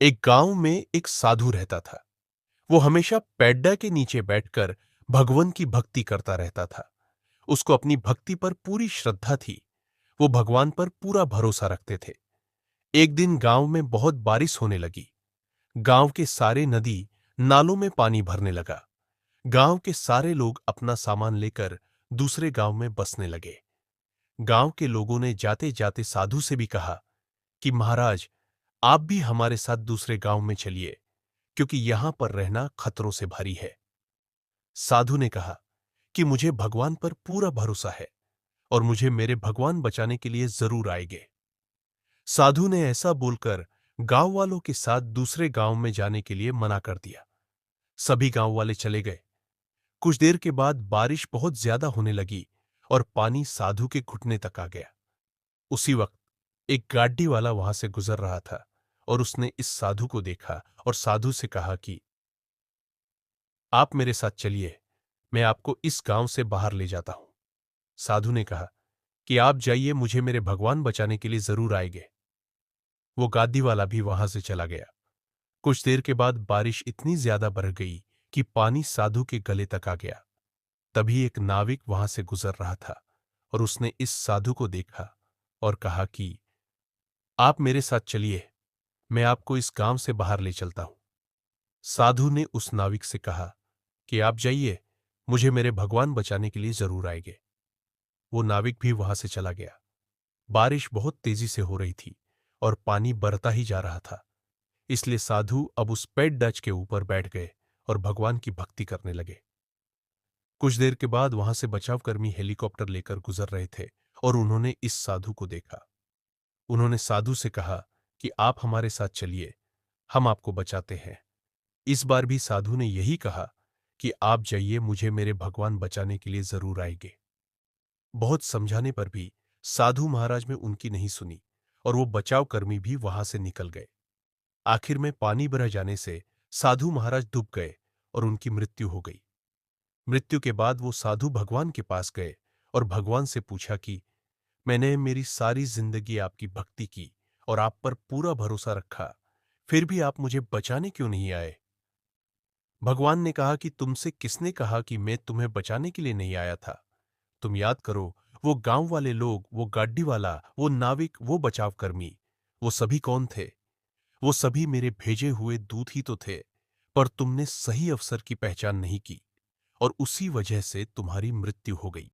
एक गांव में एक साधु रहता था। वो हमेशा पैड्डा के नीचे बैठकर भगवान की भक्ति करता रहता था। उसको अपनी भक्ति पर पूरी श्रद्धा थी। वो भगवान पर पूरा भरोसा रखते थे। एक दिन गांव में बहुत बारिश होने लगी। गांव के सारे नदी नालों में पानी भरने लगा। गांव के सारे लोग अपना सामान लेकर दूसरे गांव में बसने लगे। गांव के लोगों ने जाते जाते साधु से भी कहा कि महाराज, आप भी हमारे साथ दूसरे गांव में चलिए, क्योंकि यहां पर रहना खतरों से भरी है। साधु ने कहा कि मुझे भगवान पर पूरा भरोसा है और मुझे मेरे भगवान बचाने के लिए जरूर आएंगे। साधु ने ऐसा बोलकर गांव वालों के साथ दूसरे गांव में जाने के लिए मना कर दिया। सभी गांव वाले चले गए। कुछ देर के बाद बारिश बहुत ज्यादा होने लगी और पानी साधु के घुटने तक आ गया। उसी वक्त एक गाड़ी वाला वहां से गुजर रहा था और उसने इस साधु को देखा और साधु से कहा कि आप मेरे साथ चलिए, मैं आपको इस गांव से बाहर ले जाता हूं। साधु ने कहा कि आप जाइए, मुझे मेरे भगवान बचाने के लिए जरूर आएंगे। वो गादी वाला भी वहां से चला गया। कुछ देर के बाद बारिश इतनी ज्यादा बढ़ गई कि पानी साधु के गले तक आ गया। तभी एक नाविक वहां से गुजर रहा था और उसने इस साधु को देखा और कहा कि आप मेरे साथ चलिए, मैं आपको इस गांव से बाहर ले चलता हूं। साधु ने उस नाविक से कहा कि आप जाइए, मुझे मेरे भगवान बचाने के लिए जरूर आएंगे। वो नाविक भी वहां से चला गया। बारिश बहुत तेजी से हो रही थी और पानी बढ़ता ही जा रहा था। इसलिए साधु अब उस पेड़ डच के ऊपर बैठ गए और भगवान की भक्ति करने लगे। कुछ देर के बाद वहां से बचावकर्मी हेलीकॉप्टर लेकर गुजर रहे थे और उन्होंने इस साधु को देखा। उन्होंने साधु से कहा कि आप हमारे साथ चलिए, हम आपको बचाते हैं। इस बार भी साधु ने यही कहा कि आप जाइए, मुझे मेरे भगवान बचाने के लिए जरूर आएंगे। बहुत समझाने पर भी साधु महाराज में उनकी नहीं सुनी और वो बचाव कर्मी भी वहां से निकल गए। आखिर में पानी भर जाने से साधु महाराज डूब गए और उनकी मृत्यु हो गई। मृत्यु के बाद वो साधु भगवान के पास गए और भगवान से पूछा कि मैंने मेरी सारी जिंदगी आपकी भक्ति की और आप पर पूरा भरोसा रखा, फिर भी आप मुझे बचाने क्यों नहीं आए? भगवान ने कहा कि तुमसे किसने कहा कि मैं तुम्हें बचाने के लिए नहीं आया था? तुम याद करो, वो गांव वाले लोग, वो गाड़ी वाला, वो नाविक, वो बचाव कर्मी, वो सभी कौन थे? वो सभी मेरे भेजे हुए दूत ही तो थे। पर तुमने सही अवसर की पहचान नहीं की और उसी वजह से तुम्हारी मृत्यु हो गई।